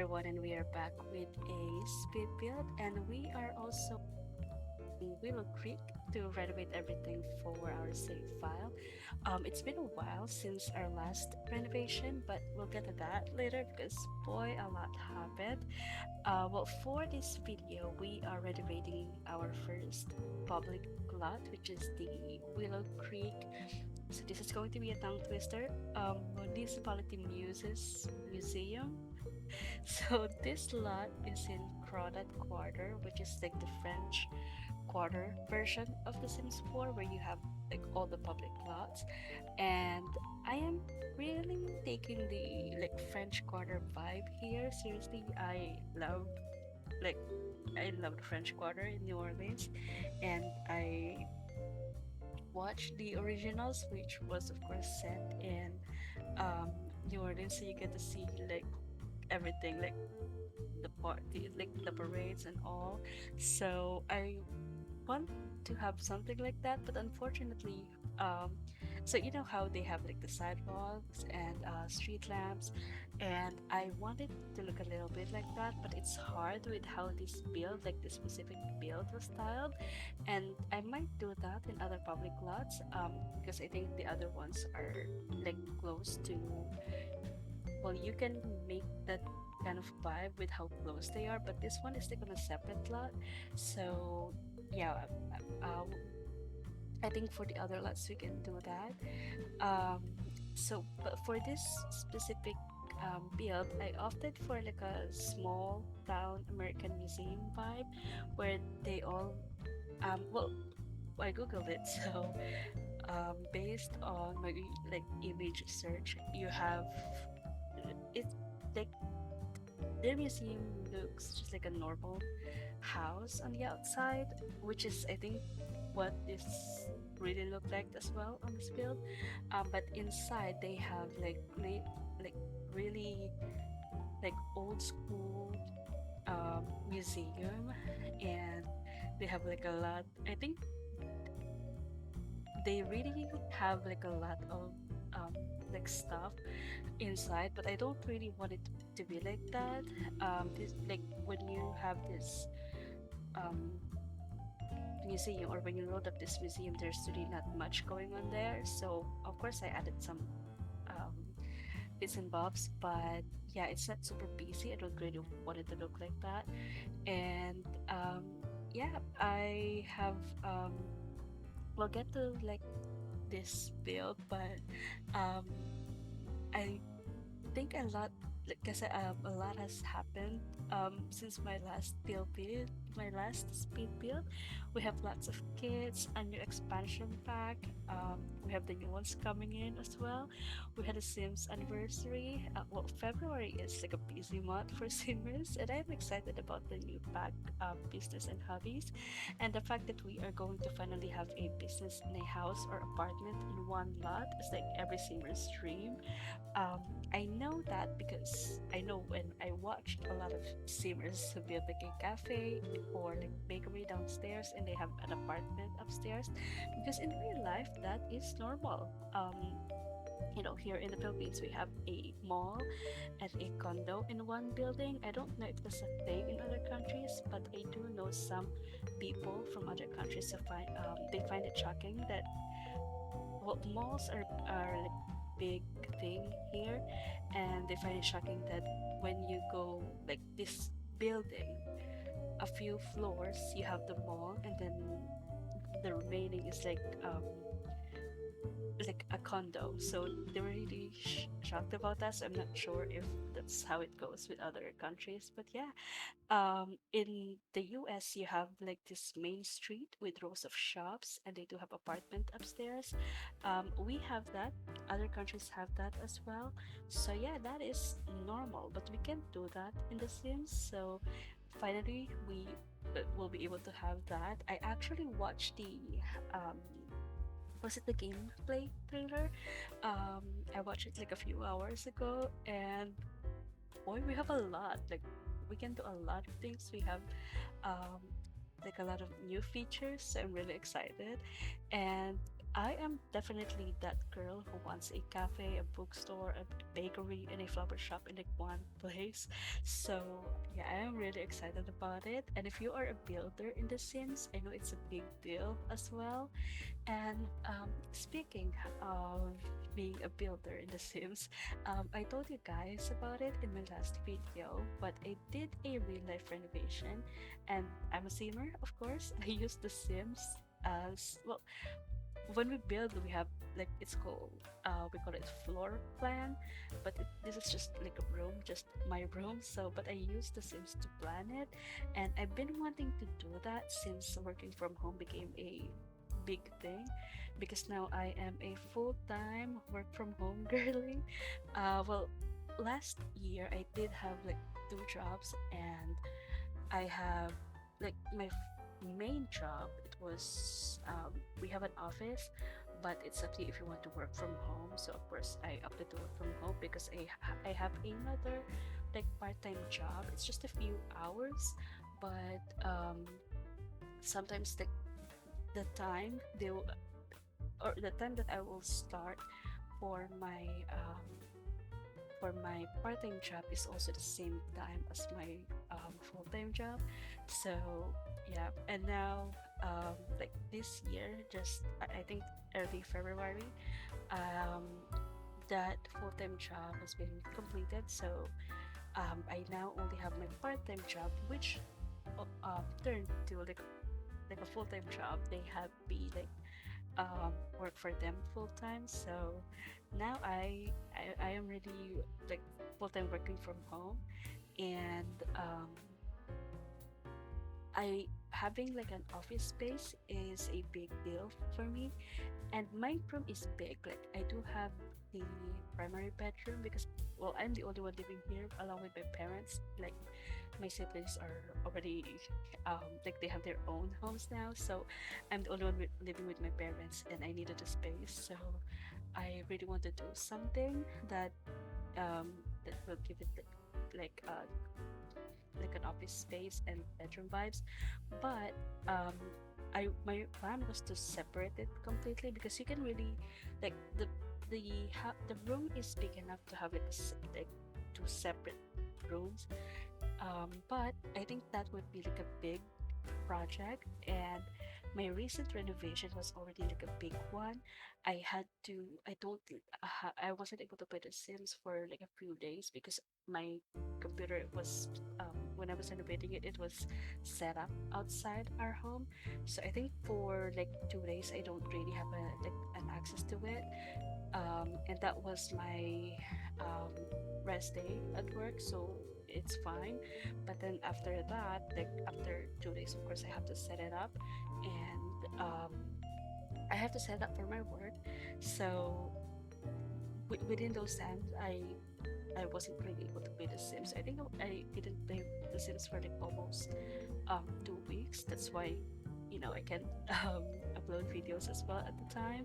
everyone, and we are back with a speed build, and we are also in Willow Creek to renovate everything for our save file. It's been a while since our last renovation, but we'll get to that later because boy, a lot happened. Well, for this video, we are renovating our first public lot, which is the Willow Creek. So this is going to be a tongue twister. Municipality Muses Museum. So this lot is in Crawdad Quarter, which is like the French Quarter version of The Sims 4, where you have like all the public lots. And I am really taking the like French Quarter vibe here. Seriously, like I love the French Quarter in New Orleans, and I watched the originals, which was of course set in um, New Orleans, so you get to see like everything, like the party, like the parades and all. So I want to have something like that, but unfortunately, um, so you know how they have like the sidewalks and street lamps, and I wanted to look a little bit like that, but it's hard with how this build, like this specific build, was styled, and I might do that in other public lots, because I think the other ones are like close to, well, you can make that kind of vibe with how close they are, but this one is like on a separate lot. So yeah, uh, I think for the other lots we can do that. um so but for this specific build, I opted for like a small town American museum vibe, where they all well, I googled it. So based on my like image search, you have it, like their museum looks just like a normal house on the outside, which is I think what this really looked like as well on this build. But inside they have like really like old school museum, and they have like a lot. I think they really have like a lot of um, like stuff inside, but I don't really want it to be like that. This like when you have this um, museum, or when you load up this museum, there's really not much going on there. So of course I added some um, bits and bobs, but yeah, it's not super busy. I don't really want it to look like that. And yeah, I have we'll get to like this build, but um, I think a lot, like I said, a lot has happened since my last speed build. We have lots of kits, a new expansion pack. We have the new ones coming in as well. We had a Sims anniversary. Well, February is like a busy month for Simmers, and I'm excited about the new pack, business and hobbies, and the fact that we are going to finally have a business in a house or apartment in one lot is like every Simmer's dream. um, I know that because I know when I watched a lot of streamers who build like a cafe or like bakery downstairs and they have an apartment upstairs, because in real life that is normal. Here in the Philippines we have a mall and a condo in one building. I don't know if that's a thing in other countries, but I do know some people from other countries who they find it shocking that, well, malls are like big thing here, and they find it shocking that when you go like this building a few floors, you have the mall, and then the remaining is like a condo. So they were really shocked about that. So I'm not sure if that's how it goes with other countries, but yeah. In the US, you have like this main street with rows of shops, and they do have apartment upstairs. We have that. Other countries have that as well. So yeah, that is normal, but we can't do that in The Sims. So finally, we will be able to have that. I actually watched the um, was it the gameplay trailer? I watched it like a few hours ago, and boy, we have a lot. Like we can do a lot of things. We have um, like a lot of new features. So I'm really excited, and I am definitely that girl who wants a cafe, a bookstore, a bakery, and a flower shop in like one place. So yeah, I am really excited about it. And if you are a builder in The Sims, I know it's a big deal as well. And speaking of being a builder in The Sims, I told you guys about it in my last video, but I did a real life renovation, and I'm a Simmer, of course. I use The Sims as well. When we build, we have like it's called we call it floor plan, but this is just like a room, just my room. So, but I use The Sims to plan it, and I've been wanting to do that since working from home became a big thing because now I am a full-time work from home girly. Well, last year I did have like two jobs, and I have like my main job. It was we have an office, but it's up to you if you want to work from home. So of course I opted to work from home because I have another like part-time job. It's just a few hours, but sometimes the time they will, or the time that I will start for my um, for my part-time job is also the same time as my full-time job. So yeah, and now like this year, just I think early February, um, that full-time job has been completed. So I now only have my part-time job, which turned to like a full-time job. They have me like work for them full time. So now I am really like full time working from home, and I having like an office space is a big deal for me. And my room is big. Like I do have the primary bedroom because well I'm the only one living here along with my parents. Like my siblings are already like they have their own homes now, so I'm the only one living with my parents, and I needed a space. So I really want to do something that that will give it like like an office space and bedroom vibes. But um I my plan was to separate it completely because you can really like the room is big enough to have like two separate rooms, but I think that would be like a big project, and my recent renovation was already like a big one. I don't I wasn't able to play The Sims for like a few days because my computer was when I was renovating it, it was set up outside our home. So I think for like 2 days I don't really have like an access to it, and that was my um, rest day at work, so it's fine. But then after that, like after 2 days, of course, I have to set it up, and I have to set it up for my work. So within those times, I wasn't really able to play The Sims. I think I didn't play The Sims for like almost 2 weeks. That's why I can upload videos as well at the time.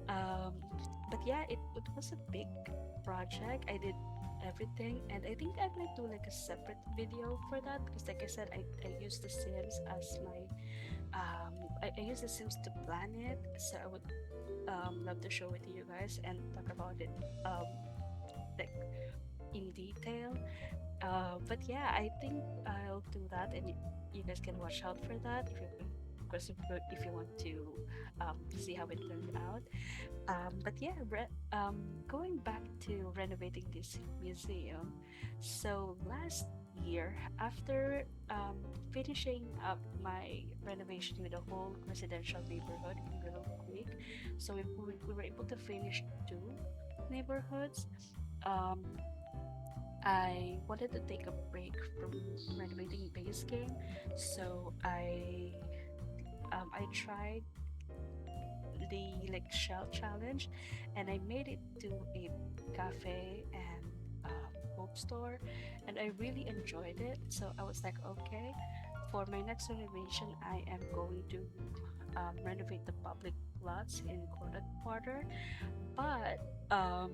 um, but yeah, it was a big project. I did everything, and I think I might do like a separate video for that because like I said, I use The Sims as my I use The Sims to plan it. So I would love to show it to you guys and talk about it like in detail. But yeah, I think I'll do that, and you guys can watch out for that if you, of course, if you want to see how it turned out. But yeah, going back to renovating this museum. So last year, after finishing up my renovation with a whole residential neighborhood in Willow, so we were able to finish two neighborhoods. Um, I wanted to take a break from renovating base game, so I tried the like shell challenge, and I made it to a cafe and bookstore, and I really enjoyed it. So I was like, okay, for my next renovation, I am going to renovate the public lots in Crawdad Quarter. But um,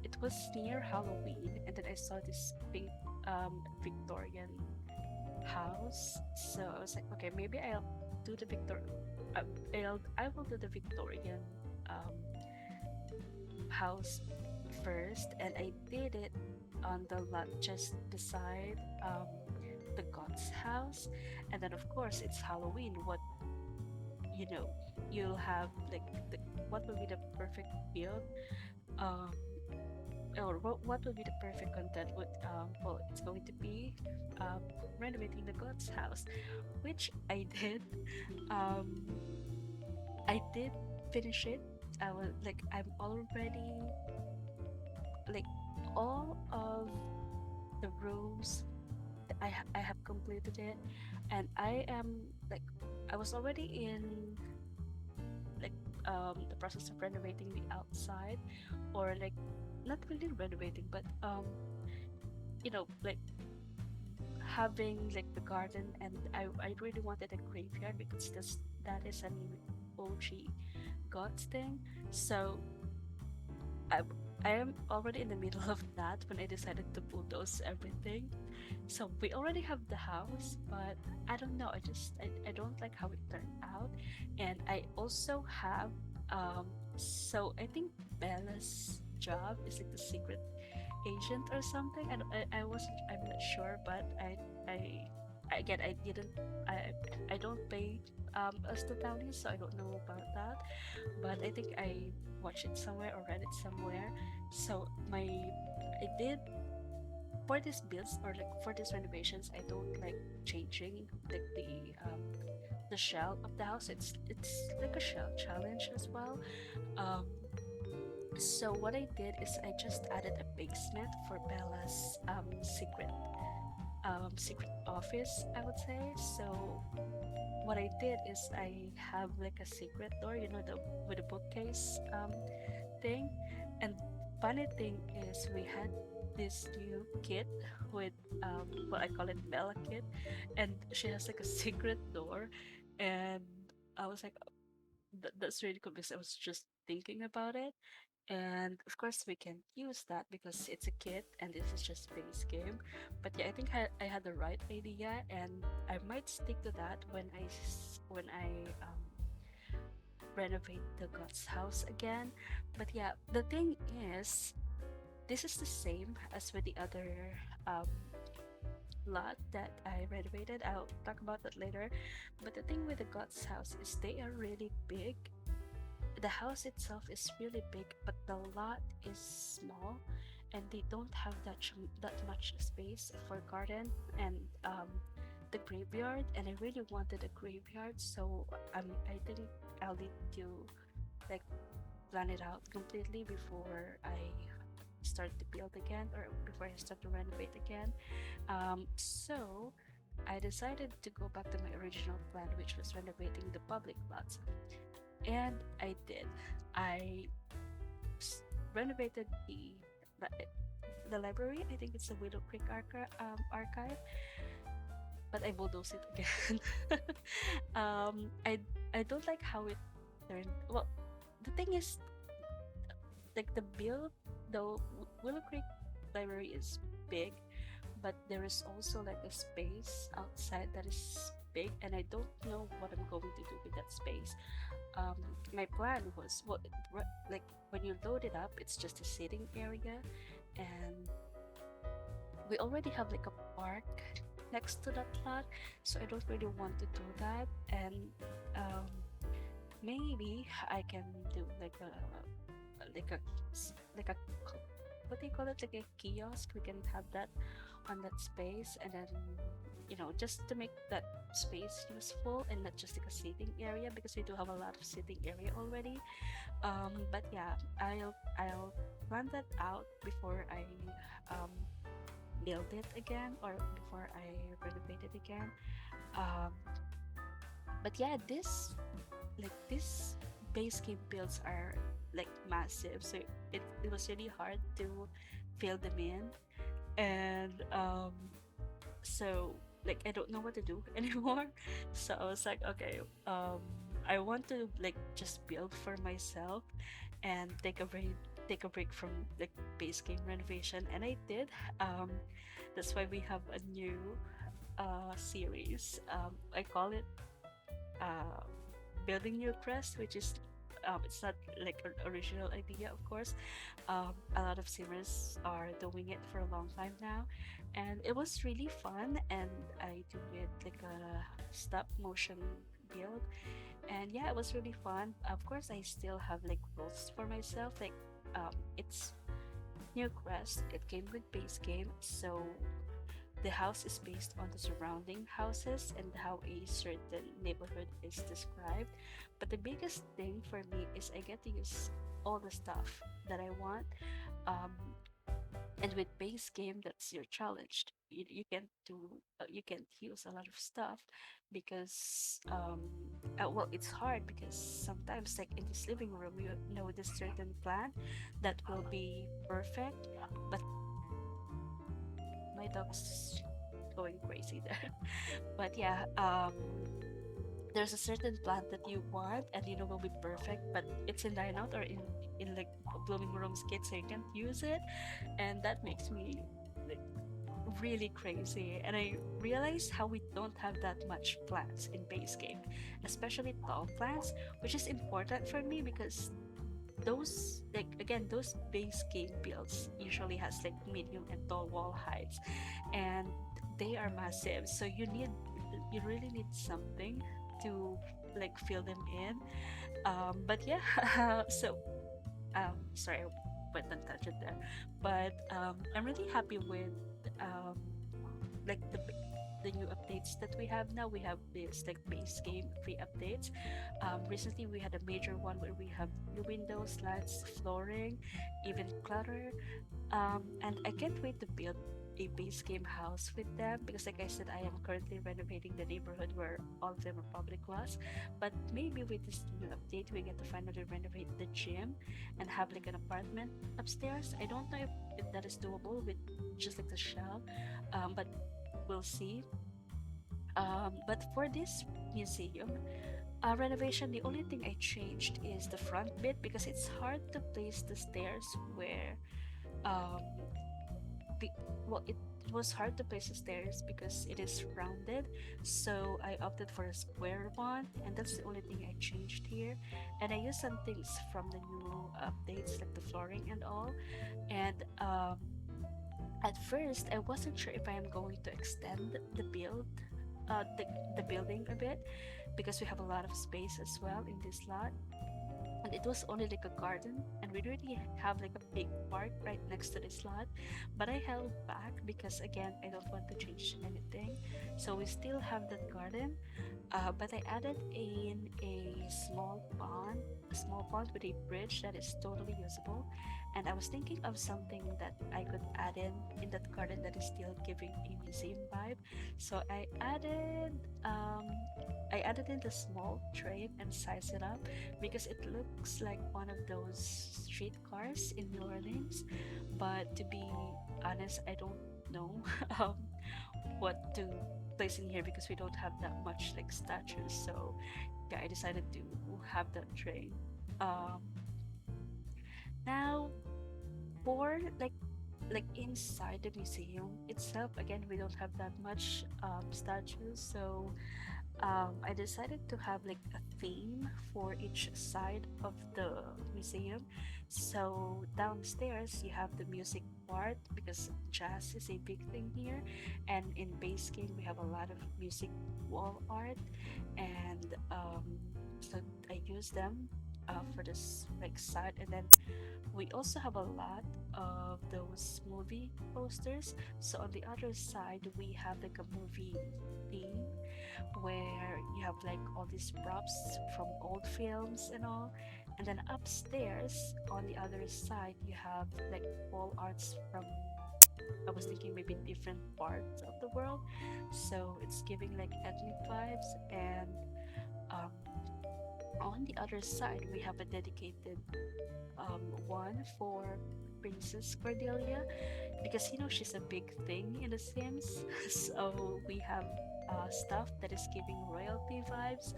it was near Halloween, and then I saw this pink Victorian house. So I was like, okay, maybe I'll do the uh, I will do the Victorian um, house first, and I did it on the lot just beside the God's house. And then of course it's Halloween. What you know, you'll have like what will be the perfect build? Um, or what will be the perfect content? Would well, it's going to be um, renovating the God's house, which I did. Um, I did finish it. I was like, I'm already like all of the rooms. I have completed it, and I am like, I was already in like the process of renovating the outside, or like not really renovating, but like having like the garden, and I really wanted a graveyard because that is an OG gods thing. So I I am already in the middle of that when I decided to bulldoze everything. So we already have the house, but I don't know. I don't like how it turned out, and I also have so I think Bella's job is like the secret agent or something. I wasn't. I'm not sure, but I again I didn't. I don't pay us the tally, so I don't know about that. But I think I watched it somewhere or read it somewhere. So I did for these builds or like for these renovations. I don't like changing like the shell of the house. It's like a shell challenge as well. Um, so what I did is I just added a basement for Bella's secret office, I would say. So what I did is I have like a secret door, the with the bookcase thing. And funny thing is we had this new kit with what I call it Bella kit, and she has like a secret door, and I was like, that's really cool because I was just thinking about it. And of course, we can use that because it's a kit and this is just base game. But yeah, I think I had the right idea, and I might stick to that when I renovate the God's house again. But yeah, the thing is, this is the same as with the other um, lot that I renovated. I'll talk about that later. But the thing with the God's house is they are really big. The house itself is really big, but the lot is small, and they don't have that much space for garden and the graveyard. And I really wanted a graveyard, so I think I'll need to like plan it out completely before I start to build again or before I start to renovate again. So I decided to go back to my original plan, which was renovating the public lots. And I did. I renovated the library. I think it's the Willow Creek archive, but I bulldozed it again. um, I I don't like how it turned. Well, the thing is, like the Willow Creek library is big, but there is also like a space outside that is big, and I don't know what I'm going to do with that space. um my plan was, well, like when you load it up, it's just a sitting area, and we already have like a park next to that lot, so I don't really want to do that. And um maybe I can do like a like a what do you call it, like a kiosk. We can have that on that space, and then just to make that space useful and not just like a seating area, because we do have a lot of seating area already. But yeah, I'll plan that out before I um build it again, or before I renovate it again. um but yeah, this base game builds are like massive, so it was really hard to fill them in. And so like I don't know what to do anymore. So I was like, okay, I want to like just build for myself and take a break from like base game renovation. And I did. um that's why we have a new series. I call it uh, building your crest, which is it's not like an original idea, of course. A lot of simmers are doing it for a long time now, and it was really fun. And I do it like a stop motion build, and yeah, it was really fun. Of course, I still have like rules for myself. Like, it's new crest. It came with base game, so the house is based on the surrounding houses and how a certain neighborhood is described. But the biggest thing for me is I get to use all the stuff that I want. Um, and with base game, that's your challenge. You can't do you can't use a lot of stuff because well, it's hard because sometimes like in this living room you know this certain plan that will be perfect, but my dog's going crazy there. But yeah, there's a certain plant that you want and you know will be perfect, but it's in dine out or in like blooming rooms kit, so you can't use it, and that makes me like really crazy. And I realize how we don't have that much plants in base game, especially tall plants, which is important for me because those like again those base game builds usually has like medium and tall wall heights, and they are massive, so you really need something to like fill them in. But yeah, so sorry, I went on tangent there, but I'm really happy with um like the new updates that we have now. We have this like base game free updates. Recently we had a major one where we have new windows, lights, flooring, even clutter. And I can't wait to build a base game house with them because, like I said, I am currently renovating the neighborhood where all of them are public lots. But maybe with this new update, we get to finally renovate the gym and have like an apartment upstairs. I don't know if that is doable with just like the shell, but we'll see. But for this museum renovation, the only thing I changed is the front bit because it's hard to place the stairs where um, be, well, it was hard to place the stairs because it is rounded, so I opted for a square one, and that's the only thing I changed here. And I used some things from the new updates like the flooring and all. And at first I wasn't sure if I am going to extend the build the building a bit because we have a lot of space as well in this lot, and it was only like a garden, and we already have like a big park right next to this lot. But I held back because again I don't want to change anything, so we still have that garden. But I added in a small pond with a bridge that is totally usable. And I was thinking of something that I could add in that garden that is still giving a museum vibe. So um, I added in the small train and sized it up because it looks like one of those street cars in New Orleans. But to be honest, I don't know um, what to place in here because we don't have that much like statues. So yeah, I decided to have that train. Um, Now for like inside the museum itself, again we don't have that much statues, so I decided to have like a theme for each side of the museum. So downstairs you have the music part because jazz is a big thing here, and in base game we have a lot of music wall art, and so I use them for this like side. And then we also have a lot of those movie posters. So on the other side we have like a movie theme where you have like all these props from old films and all. And then upstairs on the other side you have like wall arts from, I was thinking maybe different parts of the world. So it's giving like ethnic vibes. And um, on the other side we have a dedicated one for Princess Cordelia because you know she's a big thing in The Sims. So we have stuff that is giving royalty vibes.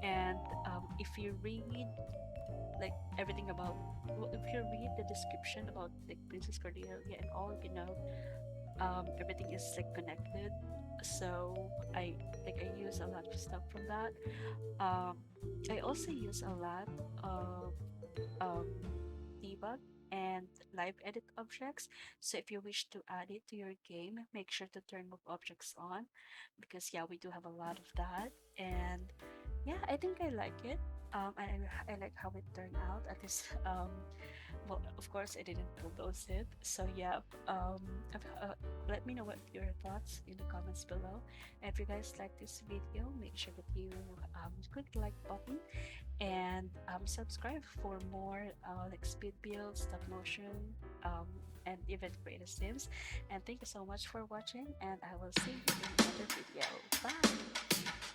And if you read like everything about, well, if you read the description about like Princess Cordelia and all, you know, everything is like connected. So I use a lot of stuff from that. Um, I also use a lot of um, debug and live edit objects. So if you wish to add it to your game, make sure to turn move objects on because yeah, we do have a lot of that. And yeah, I think I like it. I like how it turned out. At least, well, of course, I didn't bulldoze it. So yeah, let me know what your thoughts in the comments below. And if you guys like this video, make sure that you click the like button and subscribe for more like speed builds, stop motion, and even creative sims. And thank you so much for watching, and I will see you in another video. Bye.